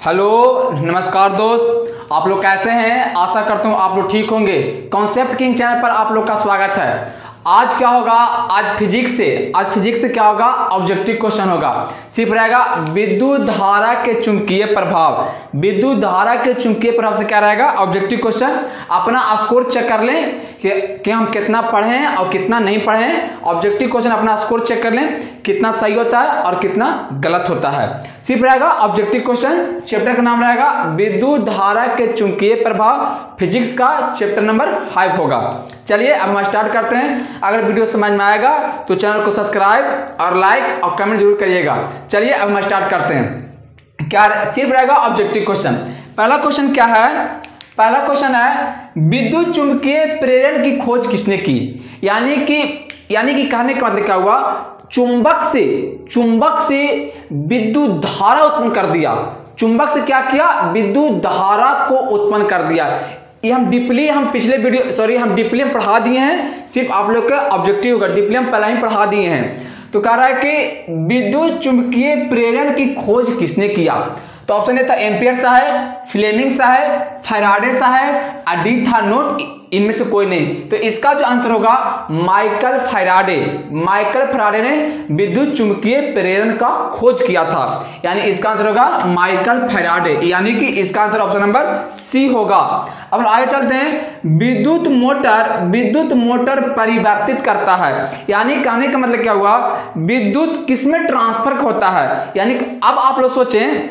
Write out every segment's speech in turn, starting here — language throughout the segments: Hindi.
हेलो नमस्कार दोस्त, आप लोग कैसे हैं। आशा करता हूँ आप लोग ठीक होंगे। कॉन्सेप्ट किंग चैनल पर आप लोग का स्वागत है। आज क्या होगा, आज फिजिक्स से क्या होगा, ऑब्जेक्टिव क्वेश्चन होगा। सिर्फ रहेगा विद्युत धारा के चुंबकीय प्रभाव। विद्युत धारा के चुंबकीय प्रभाव से क्या रहेगा, ऑब्जेक्टिव क्वेश्चन। अपना स्कोर चेक कर लें कि हम कितना पढ़े हैं और कितना नहीं पढ़े हैं। ऑब्जेक्टिव क्वेश्चन अपना स्कोर चेक कर लें, कितना सही होता है और कितना गलत होता है। सिर्फ रहेगा ऑब्जेक्टिव क्वेश्चन। चैप्टर का नाम रहेगा विद्युत धारा के चुंबकीय प्रभाव। फिजिक्स का चैप्टर नंबर 5 होगा। चलिए अब हम स्टार्ट करते हैं। अगर वीडियो समझ में आएगा तो चैनल को सब्सक्राइब और लाइक और कमेंट जरूर करिएगा। चलिए अब हम स्टार्ट करते हैं। क्या सिर्फ रहेगा ऑब्जेक्टिव क्वेश्चन। पहला क्वेश्चन क्या है, पहला क्वेश्चन है विद्युत चुंबकीय प्रेरण की खोज किसने की। यानी कि कहने का मतलब क्या हुआ, चुंबक से विद्युत धारा उत्पन्न कर दिया। चुंबक से क्या किया, विद्युत धारा को उत्पन्न कर दिया। ये हम डीपली हम पढ़ा दिए हैं। सिर्फ आप लोग का ऑब्जेक्टिव होगा, डीपली हम पहले ही पढ़ा दिए हैं। तो कह रहा है कि विद्युत चुंबकीय प्रेरण की खोज किसने किया। तो ऑप्शन ए था एम्पियर साहब, फ्लेमिंग साहब, फैराडे साहब, डी था नोट, इनमें से कोई नहीं। तो इसका जो आंसर होगा माइकल फैराडे ने विद्युत चुंबकीय प्रेरण का खोज किया था। यानी इसका आंसर होगा माइकल फैराडे, यानी कि इसका आंसर ऑप्शन नंबर सी होगा। अब आगे चलते हैं। विद्युत मोटर परिवर्तित करता है। यानी कहने का मतलब क्या हुआ, विद्युत किसमें ट्रांसफर होता है। यानी अब आप लोग सोचें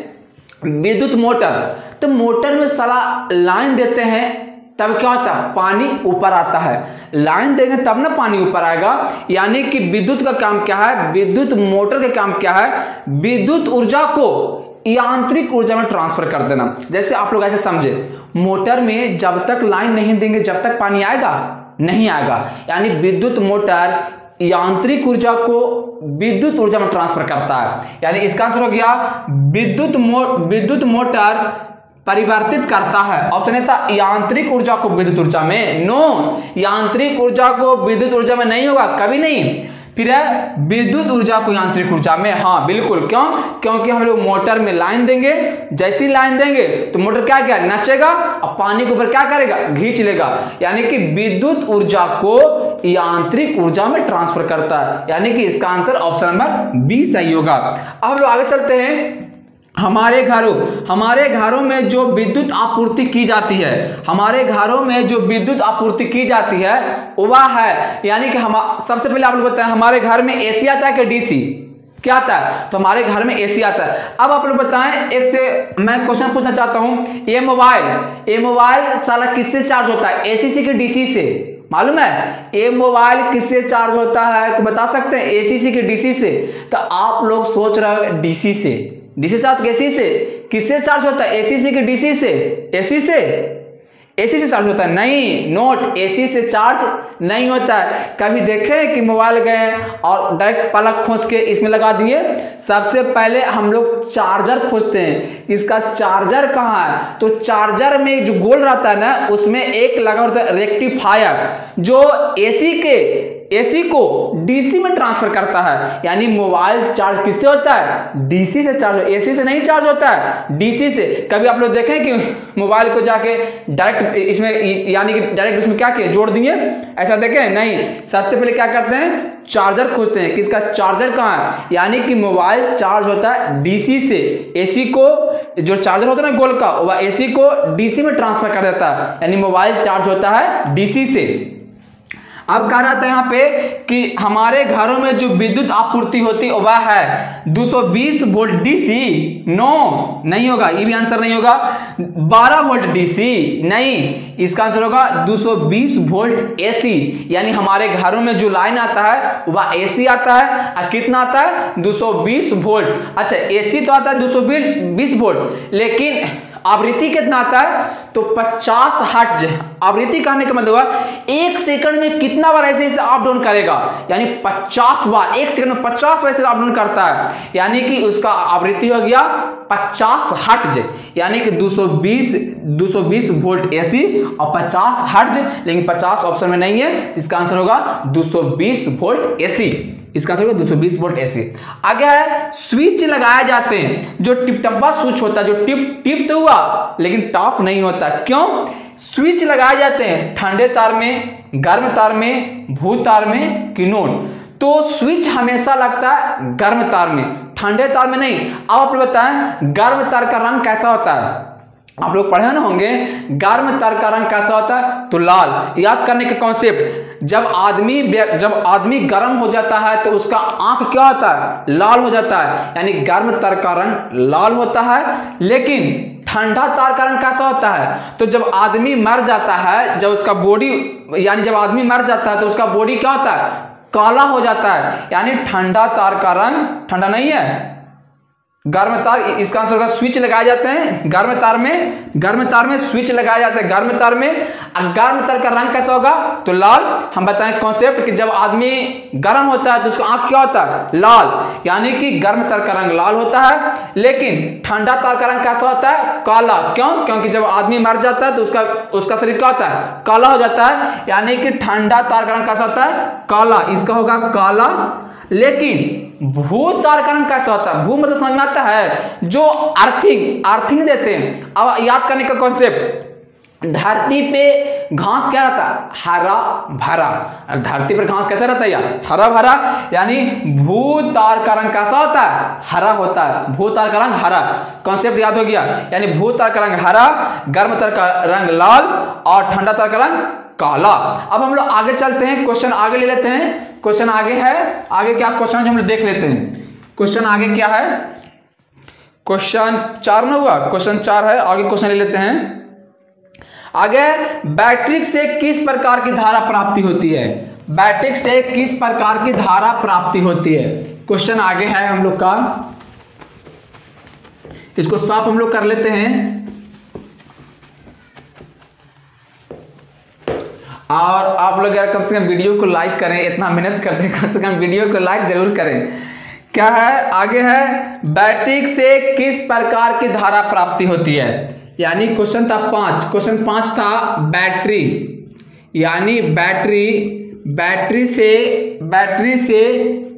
विद्युत मोटर, तो मोटर में साला लाइन देते हैं तब क्या होता है, पानी ऊपर आता है। लाइन देंगे तब ना पानी ऊपर आएगा। यानी कि विद्युत का काम क्या है, विद्युत मोटर का काम क्या है, विद्युत ऊर्जा को यांत्रिक ऊर्जा में ट्रांसफर कर देना। जैसे आप लोग ऐसे समझे, मोटर में जब तक लाइन नहीं देंगे जब तक पानी आएगा नहीं आएगा। यानी विद्युत मोटर यांत्रिक ऊर्जा को विद्युत ऊर्जा में ट्रांसफर करता है। यानी इसका आंसर हो गया विद्युत मोटर परिवर्तित करता है। ऑप्शन ए था यांत्रिक ऊर्जा को विद्युत ऊर्जा में। नो, यांत्रिक ऊर्जा को विद्युत ऊर्जा में नहीं होगा, कभी नहीं। फिर है विद्युत ऊर्जा को यांत्रिक ऊर्जा में। हाँ बिल्कुल, क्यों, क्योंकि हम लोग मोटर में लाइन देंगे, जैसी लाइन देंगे तो मोटर क्या नचेगा और पानी के ऊपर क्या करेगा, खींच लेगा। यानी कि विद्युत ऊर्जा को यांत्रिक ऊर्जा में ट्रांसफर करता है। यानी कि इसका आंसर ऑप्शन नंबर बी सही होगा। अब हम लोग आगे चलते हैं। हमारे घरों में जो विद्युत आपूर्ति की जाती है, हमारे घरों में जो विद्युत आपूर्ति की जाती है वह है, यानी कि हम सबसे पहले आप लोग बताएं हमारे घर में एसी आता है कि डीसी, क्या आता है। तो हमारे घर में एसी आता है। अब आप लोग बताएं, एक से मैं क्वेश्चन पूछना चाहता हूं, ये मोबाइल साला किससे चार्ज होता है, एसी से कि डीसी से। मालूम है ये मोबाइल किससे चार्ज होता है, तो बता सकते हैं एसी से कि डीसी से। तो आप लोग सोच रहे हो डीसी से साथ एसी से, किससे चार्ज होता है, एसी से कि डीसी से। एसी से चार्ज होता है, नहीं, नोट, एसी से चार्ज नहीं होता है। कभी देखे कि मोबाइल गए और डायरेक्ट प्लग खोस के इसमें लगा दिए। सबसे पहले हम लोग चार्जर खोजते हैं, इसका चार्जर कहाँ है। तो चार्जर में जो गोल रहता है ना, उसमें एक लगा होता है रेक्टिफायर, जो एसी को डीसी में ट्रांसफर करता है। यानी मोबाइल चार्ज किससे होता है, डीसी से चार्ज, एसी से नहीं चार्ज होता है, डीसी से। कभी आप लोग देखें कि मोबाइल को जाके डायरेक्ट इसमें, यानी कि डायरेक्ट उसमें क्या किया, जोड़ दिए, ऐसा देखें नहीं। सबसे पहले क्या करते हैं, चार्जर खोजते हैं, किसका चार्जर कहाँ है। यानी कि मोबाइल चार्ज होता है डीसी से। एसी को जो चार्जर होता है ना गोल का, वह एसी को डीसी में ट्रांसफर कर देता है। यानी मोबाइल चार्ज होता है डीसी से। अब कह रहा था यहाँ पे कि हमारे घरों में जो विद्युत आपूर्ति होती है वह है 220 वोल्ट डीसी। नो, नहीं होगा, ये भी आंसर नहीं होगा। 12 वोल्ट डीसी, नहीं, इसका आंसर होगा 220 वोल्ट एसी। यानी हमारे घरों में जो लाइन आता है वह एसी आता है। और कितना आता है, 220 वोल्ट। अच्छा, एसी तो आता है 220 वोल्ट, लेकिन आवृत्ति कितना आता है, तो 50 हर्ट्ज। आवृत्ति कहने का मतलब है 1 सेकंड में कितना बार ऐसे अप डाउन करेगा। यानी 50 बार, 1 सेकंड में 50 बार ऐसे अप डाउन करता है। यानी कि उसका आवृत्ति हो गया 50 हर्ट्ज। यानी कि 220 वोल्ट एसी और 50 हर्ट्ज, लेकिन 50 ऑप्शन में नहीं है। इसका आंसर होगा 220 वोल्ट एसी। इसका आंसर होगा 220 वोल्ट AC। आगे है स्विच लगाए जाते हैं, जो टिपटप्पा स्विच होता है, जो टिप तो हुआ लेकिन टॉप नहीं होता। क्यों? स्विच लगाए जाते हैं ठंडे तार में, गर्म तार में, भू तार में कि नोड। तो स्विच हमेशा लगता है गर्म तार में, ठंडे तार में नहीं। अब आप लोग बताएं गर्म तार का रंग कैसा होता है? आप लोग पढ़े ना होंगे, गर्म तार का रंग कैसा होता है? तो लाल। याद करने के कॉन्सेप्ट, जब आदमी गर्म हो जाता है तो उसका आंख क्या होता है? लाल हो जाता है, यानी गर्म तार का रंग लाल होता है। लेकिन ठंडा तार का रंग कैसा होता है? तो जब आदमी मर जाता है, जब उसका बॉडी, यानी जब आदमी मर जाता है तो उसका बॉडी क्या होता है? काला हो जाता है, यानी ठंडा तार का रंग ठंडा नहीं है, गर्म तार। इसका आंसर होगा स्विच लगाए जाते हैं गर्म तार में स्विच लगाए जाते हैं गर्म तार में। गर्म तार का रंग कैसा होगा? तो लाल। हम बताएं कॉन्सेप्ट कि जब आदमी गर्म होता है तो उसका आंख क्या होता है? लाल, यानी कि गर्म तार का रंग लाल होता है। लेकिन ठंडा तार का रंग कैसा होता है? काला। क्यों? क्योंकि जब आदमी मर जाता है तो उसका शरीर क्या होता है? काला हो जाता है, यानी कि ठंडा तार का रंग कैसा होता है? काला। इसका होगा काला। लेकिन भू तार का रंग कैसा होता है? भू मतलब समझ में आता है, जो अर्थिंग देते हैं। अब याद करने का कॉन्सेप्ट, धरती पे घास क्या रहता है? हरा भरा। धरती पर घास कैसा रहता है यार? हरा भरा। यानी भू तार का रंग कैसा होता है? हरा होता है। भू तार का रंग हरा, कॉन्सेप्ट याद हो गया। यानी भू तार का रंग हरा, गर्म तार का रंग लाल और ठंडा तार का रंग काला। अब हम लोग आगे चलते हैं, क्वेश्चन आगे ले लेते हैं। क्वेश्चन आगे है, आगे क्या क्वेश्चन है हम लोग देख लेते हैं। क्वेश्चन आगे क्या है? क्वेश्चन 4 ना हुआ, क्वेश्चन 4 है। आगे क्वेश्चन ले लेते हैं। आगे बैटरी से किस प्रकार की धारा प्राप्ति होती है? बैटरी से किस प्रकार की धारा प्राप्ति होती है? क्वेश्चन आगे है हम लोग का, इसको साफ हम लोग कर लेते हैं। और आप लोग यार कम से कम वीडियो को लाइक करें, इतना मेहनत करते हैं, कम से कम वीडियो को लाइक जरूर करें। क्या है? आगे है बैटरी से किस प्रकार की धारा प्राप्ति होती है? यानी क्वेश्चन था 5, क्वेश्चन 5 था बैटरी, यानी बैटरी से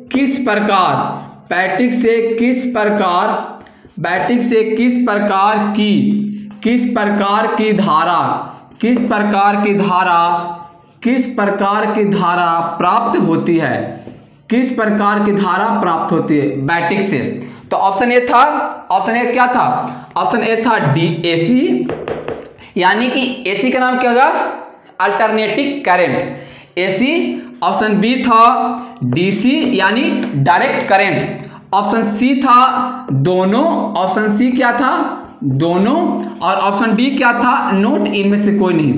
किस प्रकार की धारा प्राप्त होती है? किस प्रकार की धारा प्राप्त होती है बैटरी से? तो ऑप्शन ए क्या था? ऑप्शन ए था AC, यानी कि AC का नाम क्या होगा? Alternating current AC। Option B था DC, यानी डायरेक्ट करंट। ऑप्शन सी था दोनों। ऑप्शन सी क्या था? दोनों। और ऑप्शन डी क्या था? नोट, इनमें से कोई नहीं।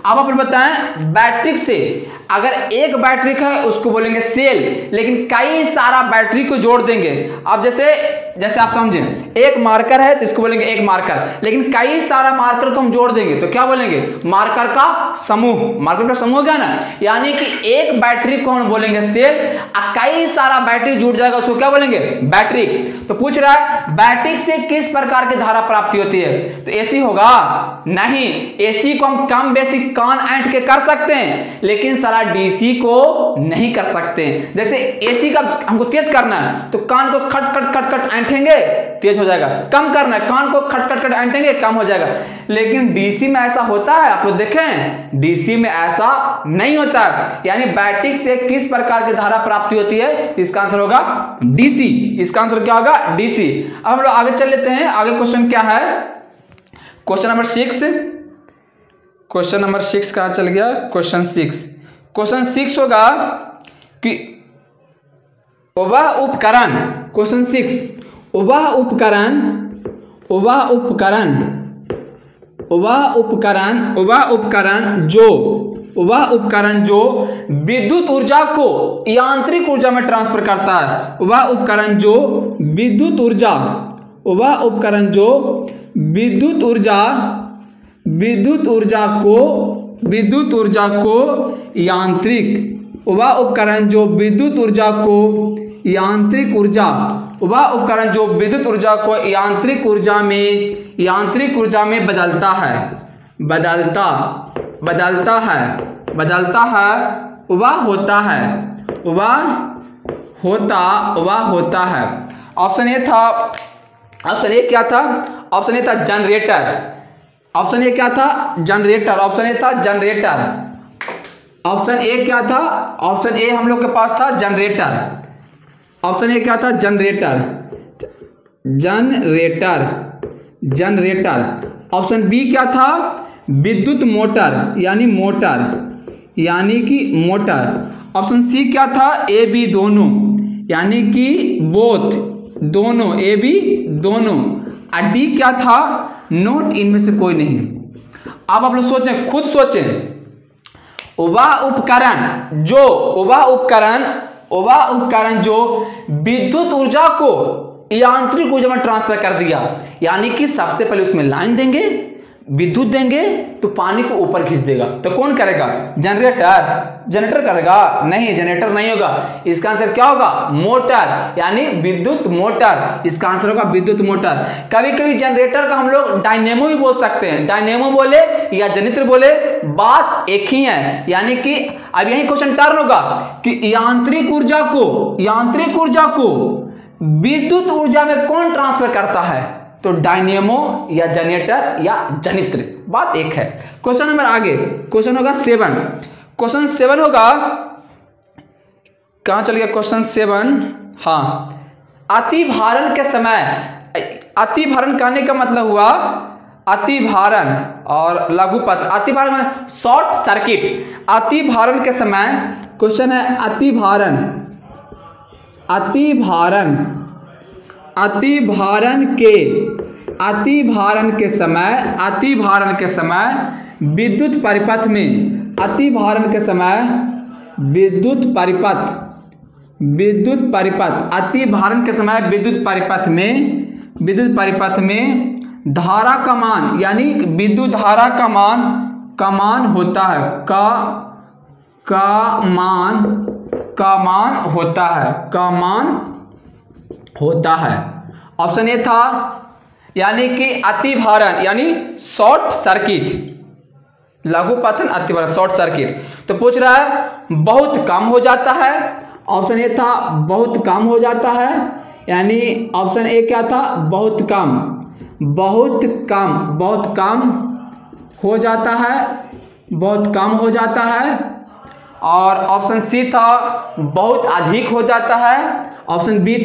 अब आप बताएं बैटरी से, अगर एक बैटरी है उसको बोलेंगे सेल, लेकिन कई सारा बैटरी को जोड़ देंगे। अब जैसे आप समझें, एक मार्कर है तो इसको बोलेंगे एक मार्कर, लेकिन कई सारा मार्कर को हम जोड़ देंगे तो क्या बोलेंगे? मार्कर का समूह। मार्कर का समूह क्या ना, यानी कि एक बैटरी को हम बोलेंगे सेल और कई सारा बैटरी जुड़ जाएगा उसको क्या बोलेंगे? बैटरी। तो पूछ रहा है बैटरी से किस प्रकार की धारा प्राप्ति होती है? तो AC होगा? नहीं, AC को हम कम बेसी कान ऐंठ के कर सकते हैं, लेकिन साला DC को नहीं कर सकते। जैसे AC का हमको तेज करना है तो कान को खट खट ऐंठेंगे, तेज हो जाएगा। कम करना है, कान को खट खट ऐंठेंगे, कम हो जाएगा। लेकिन DC में ऐसा होता है? आप लोग देखें, DC में ऐसा नहीं होता है। यानी बैटरी से किस प्रकार की धारा प्राप्ति होती है? इसका आंसर होगा DC। इसका आंसर क्या होगा? DC। अब हम लोग आगे चल लेते हैं। आगे क्वेश्चन क्या है? Question number 6। क्वेश्चन नंबर 6 कहाँ चल गया? क्वेश्चन 6 होगा कि वह उपकरण, क्वेश्चन 6, वह उपकरण जो विद्युत ऊर्जा को यांत्रिक ऊर्जा में ट्रांसफर करता है। वह उपकरण जो विद्युत ऊर्जा को यांत्रिक ऊर्जा में बदलता है, वह होता व होता है। ऑप्शन ए था, ऑप्शन ए क्या था? ऑप्शन ए था जनरेटर। ऑप्शन ए क्या था? जनरेटर। ऑप्शन ए था जनरेटर। ऑप्शन ए क्या था? ऑप्शन ए हम लोग के पास था जनरेटर। ऑप्शन ए क्या था? Generator, generator, generator. Option B क्या था? विद्युत मोटर, यानी मोटर, यानी कि मोटर। ऑप्शन सी क्या था? ए बी दोनों, यानी कि बोथ, दोनों, ए बी दोनों। और डी क्या था? नोट इनमें से कोई नहीं। अब आप लोग सोचें, खुद सोचें, वह उपकरण जो, वह उपकरण जो विद्युत ऊर्जा को यांत्रिक ऊर्जा में ट्रांसफर कर दिया, यानी कि सबसे पहले उसमें लाइन देंगे, विद्युत देंगे तो पानी को ऊपर खींच देगा। तो कौन करेगा? जनरेटर। जनरेटर करेगा? नहीं, जनरेटर नहीं होगा। इसका आंसर क्या होगा? मोटर, यानी विद्युत मोटर। इसका आंसर होगा विद्युत मोटर। कभी कभी जनरेटर का हम लोग डायनेमो भी बोल सकते हैं। डायनेमो बोले या जनित्र बोले, बात एक ही है। यानी कि अब यही क्वेश्चन टर्न होगा कि यांत्रिक ऊर्जा को विद्युत ऊर्जा में कौन ट्रांसफर करता है? तो डायनेमो या जनरेटर या जनित्र, बात एक है। क्वेश्चन नंबर आगे, क्वेश्चन होगा 7। क्वेश्चन 7 होगा, कहां चल गया क्वेश्चन 7? हाँ, अतिभारण के समय, अतिभारण कहने का मतलब हुआ अतिभारण और लघुपथ। अतिभारण में शॉर्ट सर्किट। अतिभारण के समय, क्वेश्चन है अतिभारण, अतिभारण, अतिभारण के समय विद्युत परिपथ में, अतिभारण के समय विद्युत परिपथ, अतिभारण के समय विद्युत परिपथ में धारा का मान, यानी विद्युत धारा का मान होता है, का मान होता है। ऑप्शन ए था, यानी कि अतिभारण यानी शॉर्ट सर्किट, लघुपथन अतिभारण शॉर्ट सर्किट। तो पूछ रहा है बहुत कम हो जाता है। ऑप्शन ए था बहुत कम हो जाता है, यानी ऑप्शन ए क्या था? बहुत कम हो जाता है, बहुत कम हो जाता है। और ऑप्शन सी था बहुत अधिक हो जाता है। ऑप्शन बी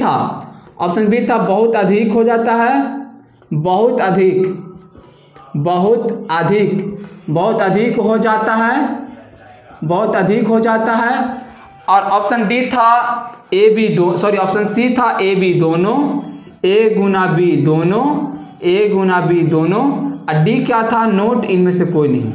था बहुत अधिक हो जाता है, बहुत अधिक हो जाता है। और ऑप्शन डी था ऑप्शन सी था ए बी दोनों, ए गुना बी दोनों। और डी क्या था? नोट इनमें से कोई नहीं।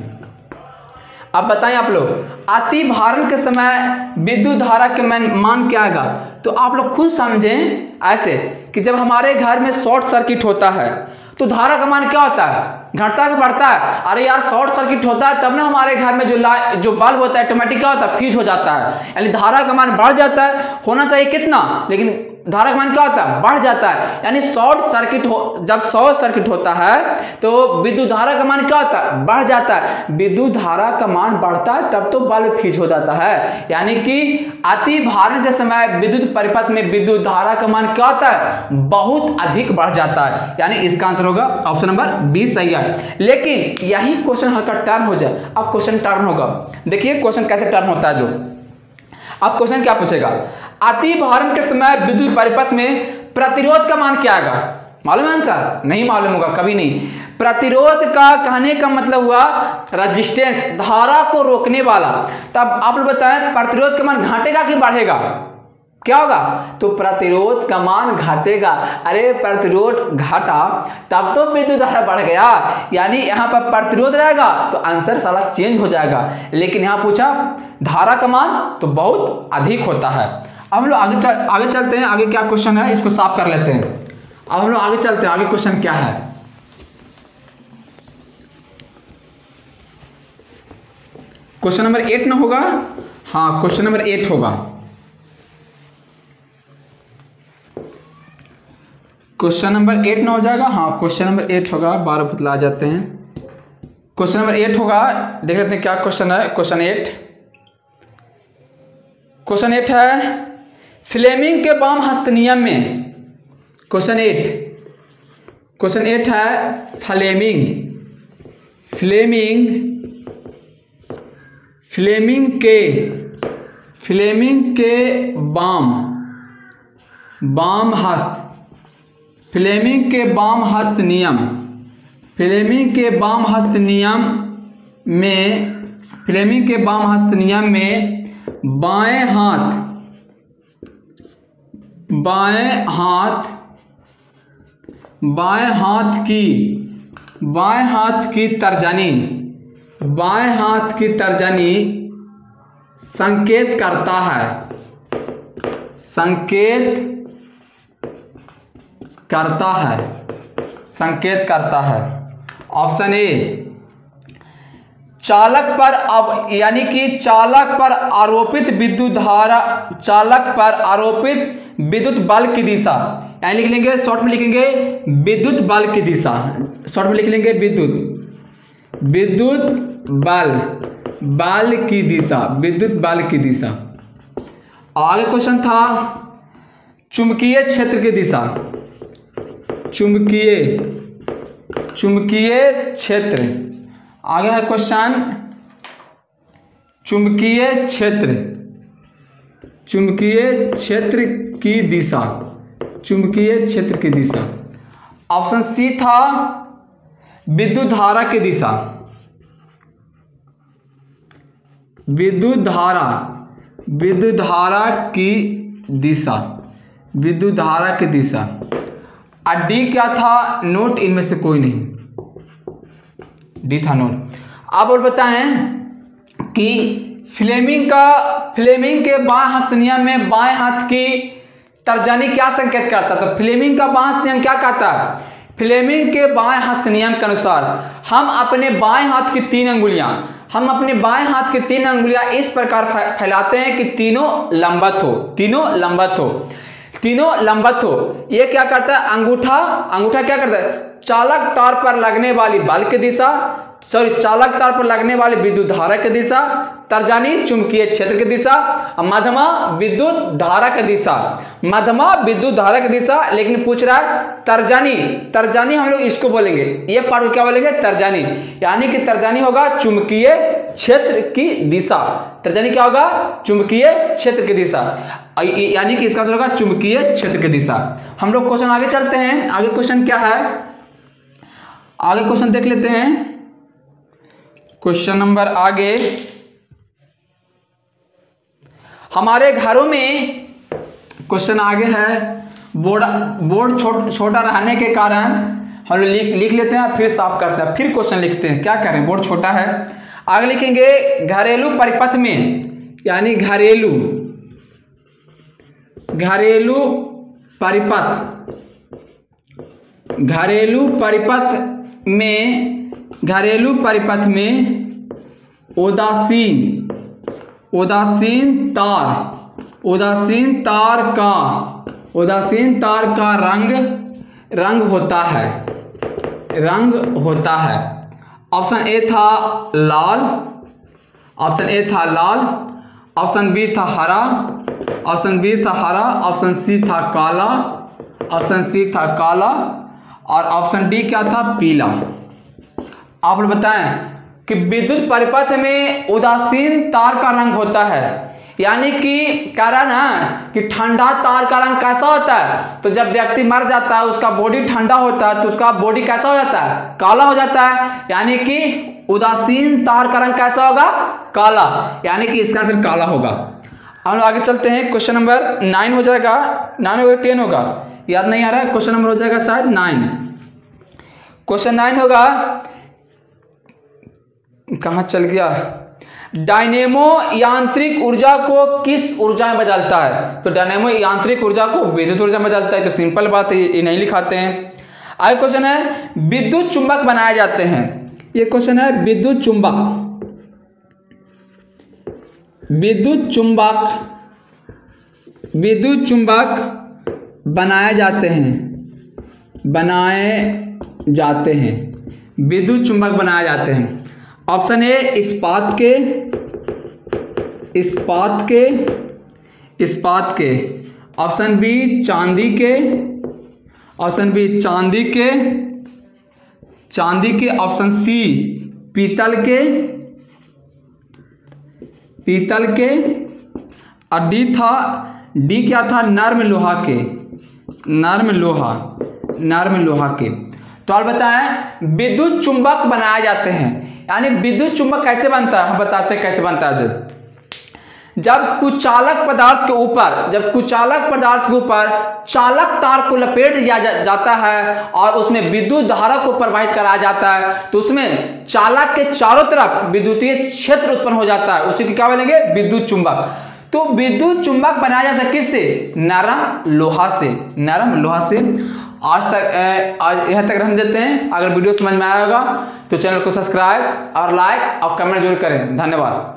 अब बताएं आप लोग, अतिभारण के समय विद्युत धारा के मान क्या आएगा? तो आप लोग खुद समझें ऐसे कि जब हमारे घर में शॉर्ट सर्किट होता है तो धारा का मान क्या होता है? घटता है कि बढ़ता है? अरे यार, शॉर्ट सर्किट होता है तब ना हमारे घर में जो बल्ब होता है ऑटोमेटिक क्या होता है? फ्यूज हो जाता है, यानी धारा का मान बढ़ जाता है। होना चाहिए कितना, लेकिन धारा का मान क्या होता है? बढ़ जाता है। यानी जब शॉर्ट सर्किट होता है तो विद्युत धारा का मान क्या होता है? बढ़ जाता है। विद्युत धारा का मान बढ़ता है तब तो बल्ब फ्यूज हो जाता है। यानी कि अतिभारण के समय विद्युत परिपथ में विद्युत धारा का मान क्या होता है? बहुत अधिक बढ़ जाता है। यानी इसका आंसर होगा ऑप्शन नंबर बी सही है। लेकिन यही क्वेश्चन हल्का टर्न हो जाए। अब क्वेश्चन टर्न होगा, देखिए क्वेश्चन कैसे टर्न होता है। जो अब क्वेश्चन क्या पूछेगा? अतिभारण के समय विद्युत परिपथ में प्रतिरोध का मान क्या आएगा? मालूम है आंसर? नहीं मालूम होगा, कभी नहीं। प्रतिरोध का कहने का मतलब हुआ रेजिस्टेंस, धारा को रोकने वाला। तब आप लोग बताएं प्रतिरोध का मान घटेगा कि बढ़ेगा? क्या होगा? तो प्रतिरोध का मान घटेगा। अरे प्रतिरोध घटा तब तो विद्युत धारा बढ़ गया, यानी यहाँ पर प्रतिरोध रहेगा तो आंसर सारा चेंज हो जाएगा। लेकिन यहाँ पूछा धारा का मान तो बहुत अधिक होता है। अब हम लोग आगे चलते हैं। आगे क्या क्वेश्चन है इसको साफ कर लेते हैं। अब हम लोग आगे चलते हैं, आगे क्वेश्चन क्या है? क्वेश्चन नंबर 8 ना होगा? हाँ, क्वेश्चन नंबर 8 होगा। क्वेश्चन नंबर 8 ना हो जाएगा? हाँ, क्वेश्चन नंबर 8 होगा। 12 बदला जाते हैं। क्वेश्चन नंबर 8 होगा। देख लेते हैं क्या क्वेश्चन है। क्वेश्चन 8 है फ्लेमिंग के बाम हस्त नियम में, क्वेश्चन 8 है फ्लेमिंग के बाम हस्त नियम में बाएं हाथ की तर्जनी संकेत करता है। ऑप्शन ए, चालक पर आरोपित विद्युत बल की दिशा, यानी लिख लेंगे शॉर्ट में लिखेंगे विद्युत बल की दिशा, विद्युत बल की दिशा। आगे क्वेश्चन था चुंबकीय क्षेत्र की दिशा, चुंबकीय क्षेत्र। आगे है क्वेश्चन चुंबकीय क्षेत्र की दिशा। ऑप्शन सी था विद्युत धारा की दिशा, विद्युत धारा की दिशा। और डी क्या था? नोट, इनमें से कोई नहीं, डी था नोट। आप और बताएं कि फ्लेमिंग के बाएं हस्त नियम में बाएं हाथ की तर्जनी क्या संकेत करता? तो फ्लेमिंग का बाएं हस्त नियम क्या कहता है? फ्लेमिंग के बाएं हस्त नियम के अनुसार हम अपने बाएं हाथ की तीन अंगुलियां इस प्रकार फैलाते हैं कि तीनों लंबवत हो। ये क्या करता है? अंगूठा क्या करता है? चालक तार पर लगने वाली विद्युत धारा की दिशा, तर्जनी चुंबकीय क्षेत्र की दिशा, मध्यमा विद्युत धारा की दिशा। लेकिन पूछ रहा है तर्जनी हम लोग इसको बोलेंगे, ये पार्ट को क्या बोलेंगे? तर्जनी, यानी कि तर्जनी होगा चुंबकीय क्षेत्र की दिशा। तर्जनी क्या होगा? चुंबकीय क्षेत्र की दिशा, यानी कि इसका आंसर होगा चुंबकीय क्षेत्र की दिशा। हम लोग क्वेश्चन आगे चलते हैं। आगे क्वेश्चन क्या है? आगे क्वेश्चन देख लेते हैं। क्वेश्चन नंबर आगे, हमारे घरों में, क्वेश्चन आगे है, बोर्ड छोटा रहने के कारण हम लिख लेते हैं, फिर साफ करते हैं, फिर क्वेश्चन लिखते हैं। क्या करें, बोर्ड छोटा है। आगे लिखेंगे घरेलू परिपथ में, यानी घरेलू परिपथ में उदासीन तार का रंग होता है। ऑप्शन ए था लाल, ऑप्शन बी था हरा, ऑप्शन सी था काला, और ऑप्शन डी क्या था? पीला। आप लोग बताएं कि विद्युत परिपथ में उदासीन तार का रंग होता है, यानी कि कह रहा ना कि ठंडा तार का रंग कैसा होता है? तो जब व्यक्ति मर जाता है, उसका बॉडी ठंडा होता है, तो उसका बॉडी कैसा हो जाता है? काला हो जाता है। यानी कि उदासीन तार का रंग कैसा होगा? काला, यानी कि इसका आंसर काला होगा। हम लोग आगे चलते हैं। क्वेश्चन नंबर 9 हो जाएगा, 9 होगा 10 होगा, याद नहीं आ रहा है। क्वेश्चन नंबर हो जाएगा शायद 9। क्वेश्चन 9 होगा, कहाँ चल गया? डायनेमो यांत्रिक ऊर्जा को किस ऊर्जा में बदलता है? तो डायनेमो यांत्रिक ऊर्जा को विद्युत ऊर्जा में बदलता है। तो सिंपल बात है, ये नहीं लिखाते हैं। आगे क्वेश्चन है, विद्युत चुंबक बनाए जाते हैं। ये क्वेश्चन है, विद्युत चुंबक बनाए जाते हैं। ऑप्शन ए इस्पात के, ऑप्शन बी चांदी के, ऑप्शन बी चांदी के, चांदी के, ऑप्शन सी पीतल के, पीतल के, और डी क्या था, नर्म लोहा के, नर्म लोहा, नर्म लोहा के। तो आप बताएं विद्युत चुंबक बनाए जाते हैं, यानी विद्युत चुंबक कैसे बनता है, हम बताते हैं कैसे बनता है। जब कुचालक पदार्थ के ऊपर, जब कुचालक पदार्थ के ऊपर चालक तार को लपेट दिया जाता है और उसमें विद्युत धारा को प्रवाहित कराया जाता है, तो उसमें चालक के चारों तरफ विद्युतीय क्षेत्र उत्पन्न हो जाता है, उसी को क्या बोलेंगे, विद्युत चुंबक। तो विद्युत चुंबक बनाया जाता है किससे, नरम लोहा से, नरम लोहा से। आज यहाँ तक रहने देते हैं। अगर वीडियो समझ में आया होगा तो चैनल को सब्सक्राइब और लाइक और कमेंट जरूर करें। धन्यवाद।